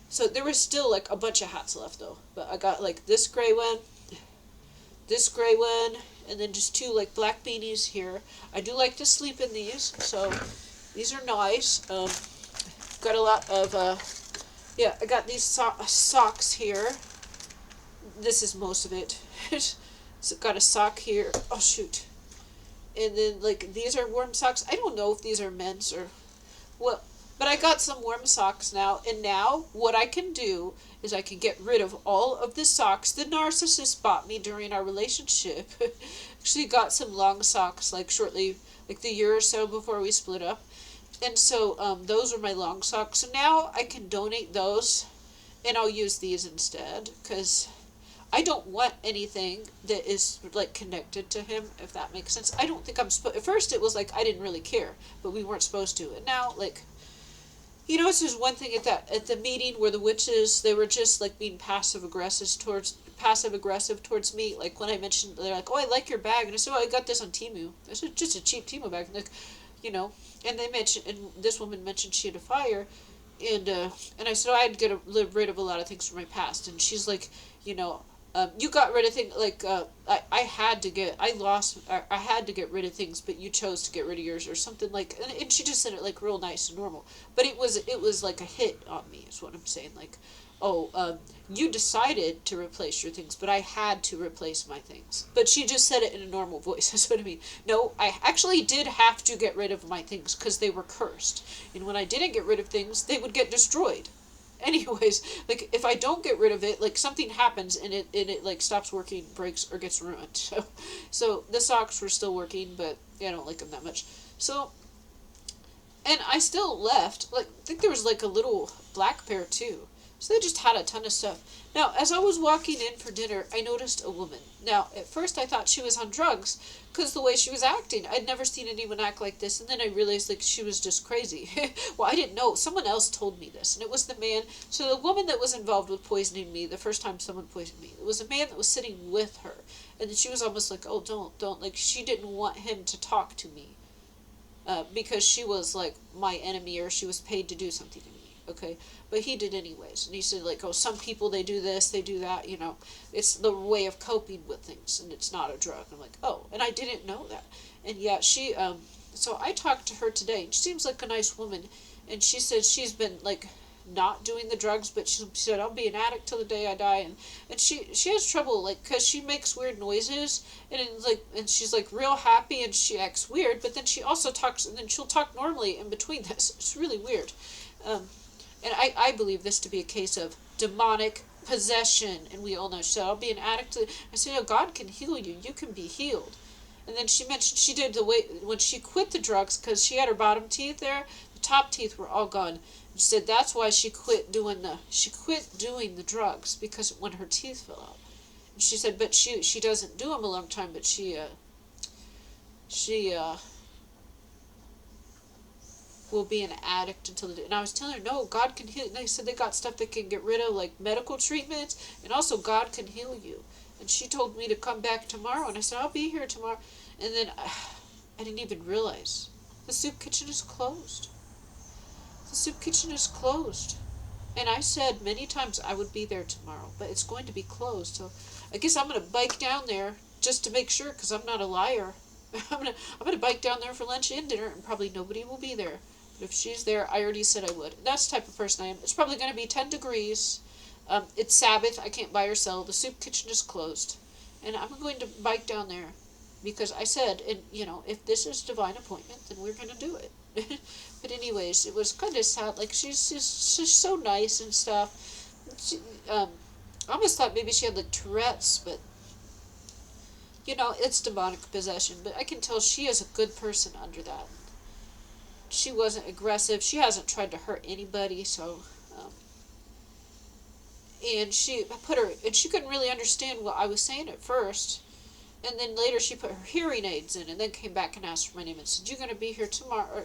So there was still, like, a bunch of hats left, though. But I got, like, this gray one, this gray one, and then just two like black beanies here. I do like to sleep in these, so these are nice. Got a lot of yeah. I got these socks here. This is most of it. So got a sock here. Oh shoot. And then like these are warm socks. I don't know if these are men's or what, but I got some warm socks now. And now what I can do is I can get rid of all of the socks the narcissist bought me during our relationship. Actually got some long socks like shortly, like the year or so before we split up. And so those are my long socks. So now I can donate those, and I'll use these instead because I don't want anything that is like connected to him, if that makes sense. I don't think I'm supposed. At first, it was like I didn't really care, but we weren't supposed to. And now, like, you know, it's just one thing at the meeting where the witches, they were just like being passive aggressive towards me. Like when I mentioned, they're like, "Oh, I like your bag," and I said, "Oh, I got this on Temu. This is just a cheap Temu bag." And like, you know, and they mentioned, and this woman mentioned she had a fire, and I said, "Oh, I had to get rid of a lot of things from my past," and she's like, you know. You got rid of things like I had to get I had to get rid of things, but you chose to get rid of yours or something like, and she just said it like real nice and normal, but it was like a hit on me is what I'm saying, like, oh, you decided to replace your things, but I had to replace my things. But she just said it in a normal voice. That's what I mean. No, I actually did have to get rid of my things because they were cursed, and when I didn't get rid of things, they would get destroyed. Anyways, like if I don't get rid of it, like something happens and it like stops working, breaks, or gets ruined. So the socks were still working, but I don't like them that much. So, and I still left. Like I think there was like a little black pair too. So they just had a ton of stuff. Now, as I was walking in for dinner, I noticed a woman. Now, at first I thought she was on drugs because the way she was acting. I'd never seen anyone act like this, and then I realized like she was just crazy. Well, I didn't know. Someone else told me this, and it was the man. So the woman that was involved with poisoning me, the first time someone poisoned me, it was a man that was sitting with her, and then she was almost like, "Oh, don't," like she didn't want him to talk to me, because she was like my enemy or she was paid to do something to me. Okay, but he did anyways, and he said like, "Oh, some people they do this, they do that, you know, it's the way of coping with things, and it's not a drug." I'm like, "Oh," and I didn't know that, and yeah, she so I talked to her today. She seems like a nice woman, and she said she's been like not doing the drugs, but she said, "I'll be an addict till the day I die," and she has trouble like because she makes weird noises, and it's like, and she's like real happy and she acts weird, but then she also talks, and then she'll talk normally in between this. It's really weird. And I believe this to be a case of demonic possession, and we all know. So I'll be an addict. I said, "Oh, God can heal you. You can be healed." And then she mentioned she did the way when she quit the drugs because she had her bottom teeth there. The top teeth were all gone. And she said that's why she quit doing the drugs because when her teeth fell out. And she said, but she doesn't do them a long time, but she will be an addict until the day. And I was telling her, no, God can heal. And they said they got stuff that can get rid of, like medical treatments, and also God can heal you. And she told me to come back tomorrow, and I said, I'll be here tomorrow. And then I didn't even realize the soup kitchen is closed. The soup kitchen is closed. And I said many times I would be there tomorrow, but it's going to be closed. So I guess I'm going to bike down there just to make sure, because I'm not a liar. I'm gonna bike down there for lunch and dinner, and probably nobody will be there. But if she's there, I already said I would. That's the type of person I am. It's probably going to be 10 degrees. It's Sabbath. I can't buy or sell. The soup kitchen is closed. And I'm going to bike down there because I said, and you know, if this is divine appointment, then we're going to do it. But anyways, it was kind of sad. Like, she's so nice and stuff. She, I almost thought maybe she had like Tourette's, but you know, it's demonic possession. But I can tell she is a good person under that. She wasn't aggressive. She hasn't tried to hurt anybody, so and she couldn't really understand what I was saying at first, and then later she put her hearing aids in and then came back and asked for my name and said, "You going to be here tomorrow, or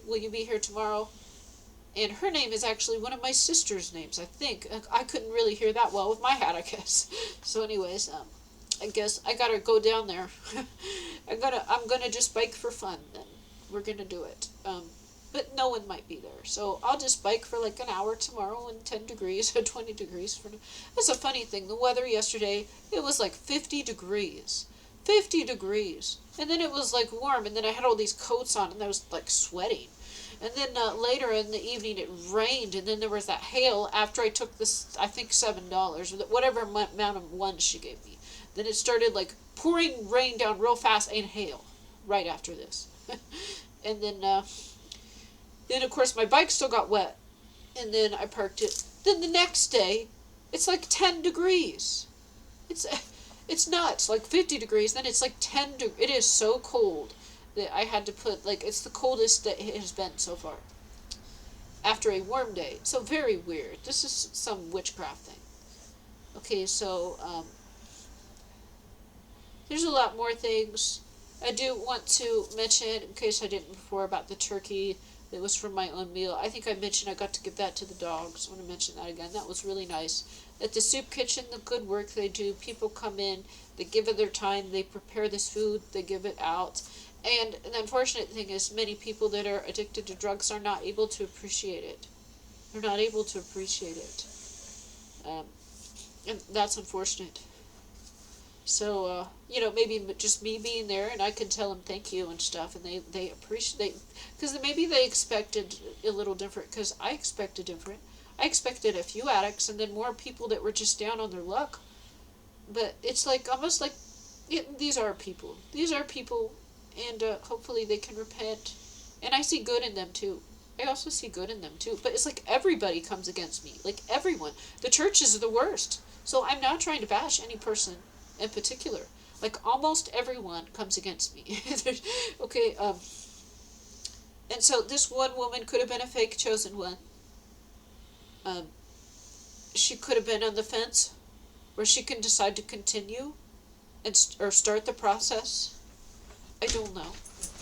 will you be here tomorrow?" And her name is actually one of my sister's names, I think. I couldn't really hear that well with my hat, I guess. So anyways, I guess I gotta go down there. I'm gonna just bike for fun then. We're gonna do it. but no one might be there. So I'll just bike for like an hour tomorrow in 10 degrees or 20 degrees. That's a funny thing. The weather yesterday, it was like 50 degrees. 50 degrees. And then it was like warm, and then I had all these coats on, and I was like sweating. And then later in the evening it rained, and then there was that hail after I took this, I think $7, or whatever amount of ones she gave me. Then it started like pouring rain down real fast and hail right after this. And then of course my bike still got wet, and then I parked it. Then the next day, it's like 10 degrees. It's nuts. Like 50 degrees, then it's like 10 it is so cold that I had to put, like, it's the coldest that it has been so far after a warm day. So very weird. This is some witchcraft thing. Okay, so there's a lot more things I do want to mention, in case I didn't before, about the turkey that was from my own meal. I think I mentioned I got to give that to the dogs. I want to mention that again. That was really nice. At the soup kitchen, the good work they do, people come in, they give it their time, they prepare this food, they give it out. And the unfortunate thing is many people that are addicted to drugs are not able to appreciate it. They're not able to appreciate it. And that's unfortunate. So, maybe just me being there, and I can tell them thank you and stuff, and they appreciate, because maybe they expected a little different, because I expected different. I expected a few addicts, and then more people that were just down on their luck. But it's like, almost like, these are people. These are people, and hopefully they can repent. And I see good in them, too. I also see good in them, too. But it's like everybody comes against me. Like, everyone. The churches are the worst. So I'm not trying to bash any person in particular. Like, almost everyone comes against me. Okay, and so this one woman could have been a fake chosen one. She could have been on the fence, where she can decide to continue or start the process. I don't know.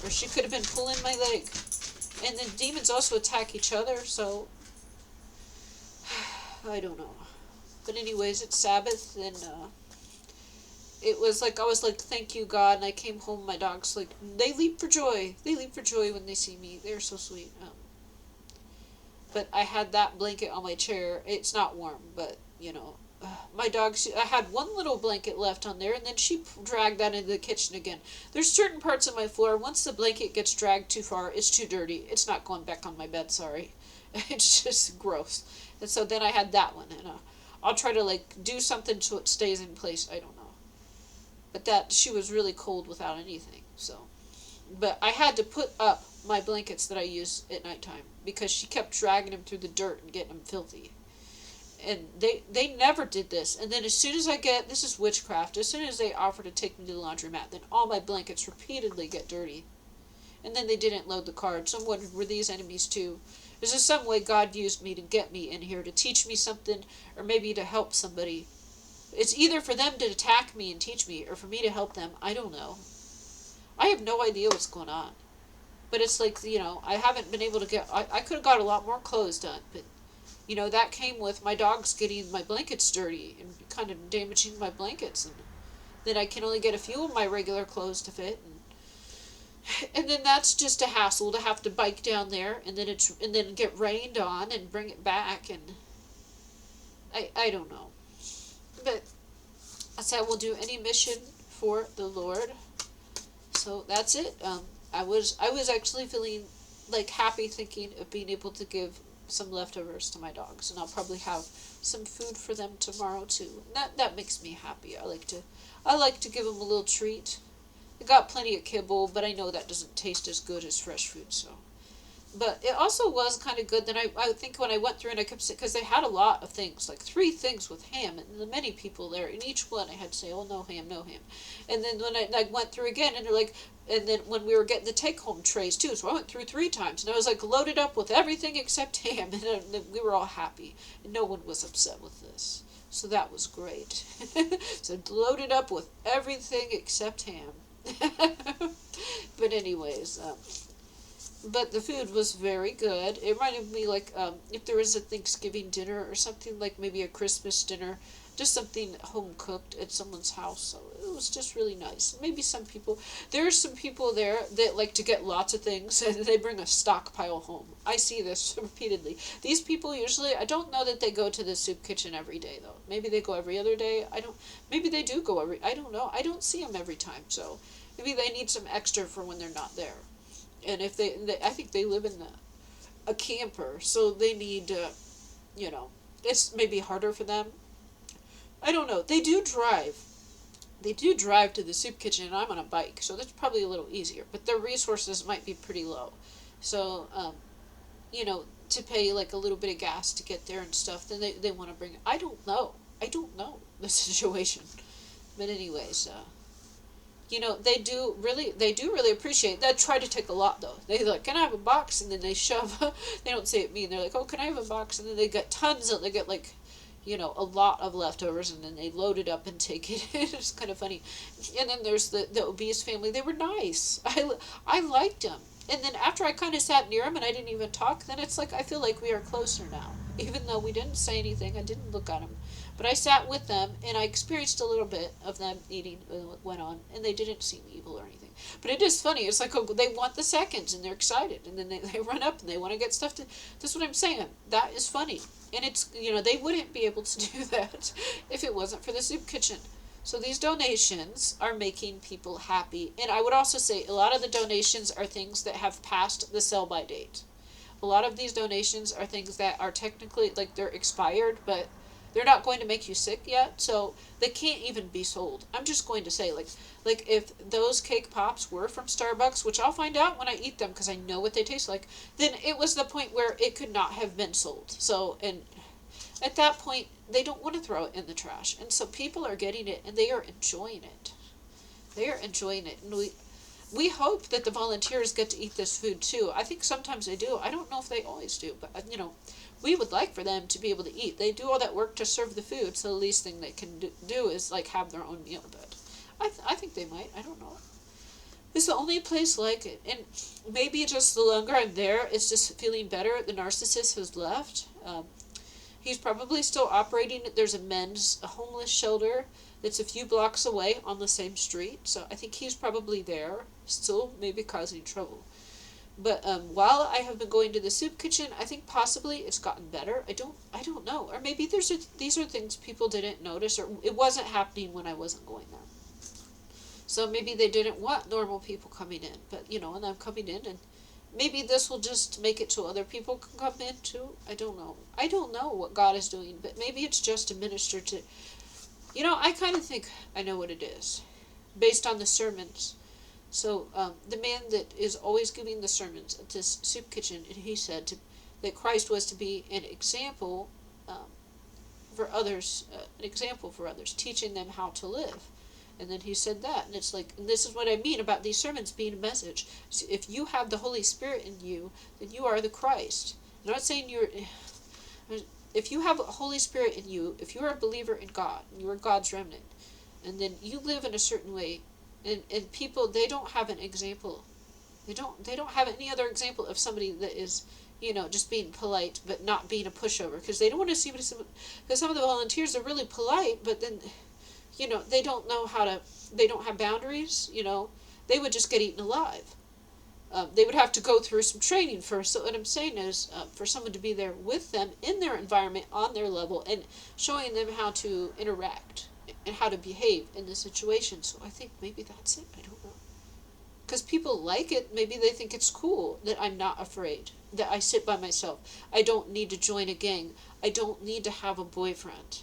Or she could have been pulling my leg. And then demons also attack each other, so I don't know. But anyways, it's Sabbath, and it was like, I was like, thank you, God. And I came home, my dogs, like, they leap for joy. They leap for joy when they see me. They're so sweet. But I had that blanket on my chair. It's not warm, but, my dog, I had one little blanket left on there, and then she dragged that into the kitchen again. There's certain parts of my floor, once the blanket gets dragged too far, it's too dirty. It's not going back on my bed, sorry. It's just gross. And so then I had that one, and I'll try to, like, do something so it stays in place. I don't know. But she was really cold without anything, so. But I had to put up my blankets that I use at nighttime, because she kept dragging them through the dirt and getting them filthy. And they never did this. And then as soon as this is witchcraft, as soon as they offer to take me to the laundromat, then all my blankets repeatedly get dirty. And then they didn't load the card. So I'm wondering, were these enemies too? Is there some way God used me to get me in here, to teach me something, or maybe to help somebody? It's either for them to attack me and teach me, or for me to help them. I don't know. I have no idea what's going on. But it's like, I haven't been able to get, I could have got a lot more clothes done, but, that came with my dogs getting my blankets dirty and kind of damaging my blankets, and then I can only get a few of my regular clothes to fit, and then that's just a hassle to have to bike down there, and then get rained on and bring it back, and I don't know. But I said we'll do any mission for the Lord. So that's it. I was actually feeling like happy, thinking of being able to give some leftovers to my dogs, and I'll probably have some food for them tomorrow too. That makes me happy. I like to give them a little treat. I got plenty of kibble, but I know that doesn't taste as good as fresh food, so. But it also was kind of good. Then I think when I went through and I kept saying, because they had a lot of things, like 3 things with ham, and the many people there, and each one I had to say, oh, no ham, no ham. And then when I went through again, and they're like, and then when we were getting the take-home trays too, so I went through 3 times, and I was like loaded up with everything except ham, and we were all happy, and no one was upset with this. So that was great. So loaded up with everything except ham. But anyways, but the food was very good. It reminded me, like, if there was a Thanksgiving dinner or something, like maybe a Christmas dinner, just something home cooked at someone's house. So it was just really nice. Maybe there are some people there that like to get lots of things and they bring a stockpile home. I see this repeatedly. These people usually, I don't know that they go to the soup kitchen every day though. Maybe they go every other day. Maybe they do go I don't know. I don't see them every time. So maybe they need some extra for when they're not there. And if I think they live in a camper, so they need, it's maybe harder for them. I don't know. They do drive. They do drive to the soup kitchen, and I'm on a bike, so that's probably a little easier. But their resources might be pretty low. So, to pay like a little bit of gas to get there and stuff, then they want to bring it. I don't know. I don't know the situation. But anyways, they do really appreciate that. Try to take a lot though. They like, can I have a box? And then they shove. They don't say it mean. They're like, oh, can I have a box? And then they get tons of. They get like, a lot of leftovers, and then they load it up and take it. It's kind of funny. And then there's the obese family. They were nice. I liked them. And then after I kind of sat near them and I didn't even talk, then it's like I feel like we are closer now. Even though we didn't say anything, I didn't look at them. But I sat with them and I experienced a little bit of them eating what went on, and they didn't seem evil or anything. But it is funny. It's like they want the seconds and they're excited, and then they run up and they want to get stuff to. That's what I'm saying. That is funny. And it's, they wouldn't be able to do that if it wasn't for the soup kitchen. So these donations are making people happy. And I would also say a lot of the donations are things that have passed the sell-by date. A lot of these donations are things that are technically, like, they're expired, but they're not going to make you sick yet, so they can't even be sold. I'm just going to say, like if those cake pops were from Starbucks, which I'll find out when I eat them because I know what they taste like, then it was the point where it could not have been sold. So, and at that point, they don't want to throw it in the trash. And so people are getting it, and they are enjoying it. They are enjoying it. And we hope that the volunteers get to eat this food too. I think sometimes they do. I don't know if they always do, but we would like for them to be able to eat. They do all that work to serve the food, so the least thing they can do is like have their own meal. But I think they might. I don't know. It's the only place like it, and maybe just the longer I'm there, it's just feeling better. The narcissist has left. He's probably still operating. There's a homeless shelter that's a few blocks away on the same street, so I think he's probably there, still maybe causing trouble. But while I have been going to the soup kitchen, I think possibly it's gotten better. I don't know. Or maybe these are things people didn't notice, or it wasn't happening when I wasn't going there. So maybe they didn't want normal people coming in, but and I'm coming in, and maybe this will just make it so other people can come in too. I don't know. I don't know what God is doing, but maybe it's just to minister to. I kind of think I know what it is, based on the sermons. So the man that is always giving the sermons at this soup kitchen, and he said that Christ was to be an example for others, teaching them how to live. And then he said that, and it's like, and this is what I mean about these sermons being a message. So if you have the Holy Spirit in you, then you are the Christ. I'm not saying if you have the Holy Spirit in you, if you're a believer in God, and you are God's remnant, and then you live in a certain way, and people, they don't have an example. They don't have any other example of somebody that is, just being polite, but not being a pushover, because they don't want to see because some of the volunteers are really polite, but then, they don't know they don't have boundaries, they would just get eaten alive. They would have to go through some training first. So what I'm saying is, for someone to be there with them in their environment, on their level, and showing them how to interact and how to behave in the situation. So I think maybe that's it. I don't know. Because people like it. Maybe they think it's cool that I'm not afraid, that I sit by myself. I don't need to join a gang. I don't need to have a boyfriend.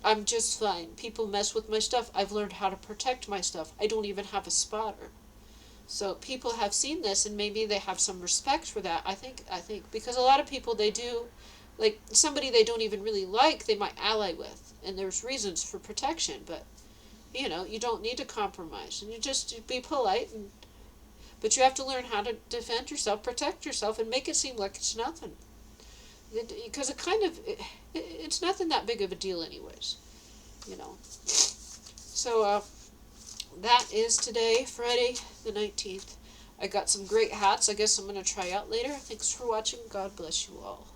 I'm just fine. People mess with my stuff. I've learned how to protect my stuff. I don't even have a spotter. So people have seen this, and maybe they have some respect for that. I think because a lot of people, they do, like somebody they don't even really like, they might ally with, and there's reasons for protection. But you don't need to compromise, and you just be polite, but you have to learn how to defend yourself, protect yourself, and make it seem like it's nothing. Because it's nothing that big of a deal anyways, So that is today, Friday the 19th. I got some great hats I guess I'm going to try out later. Thanks for watching. God bless you all.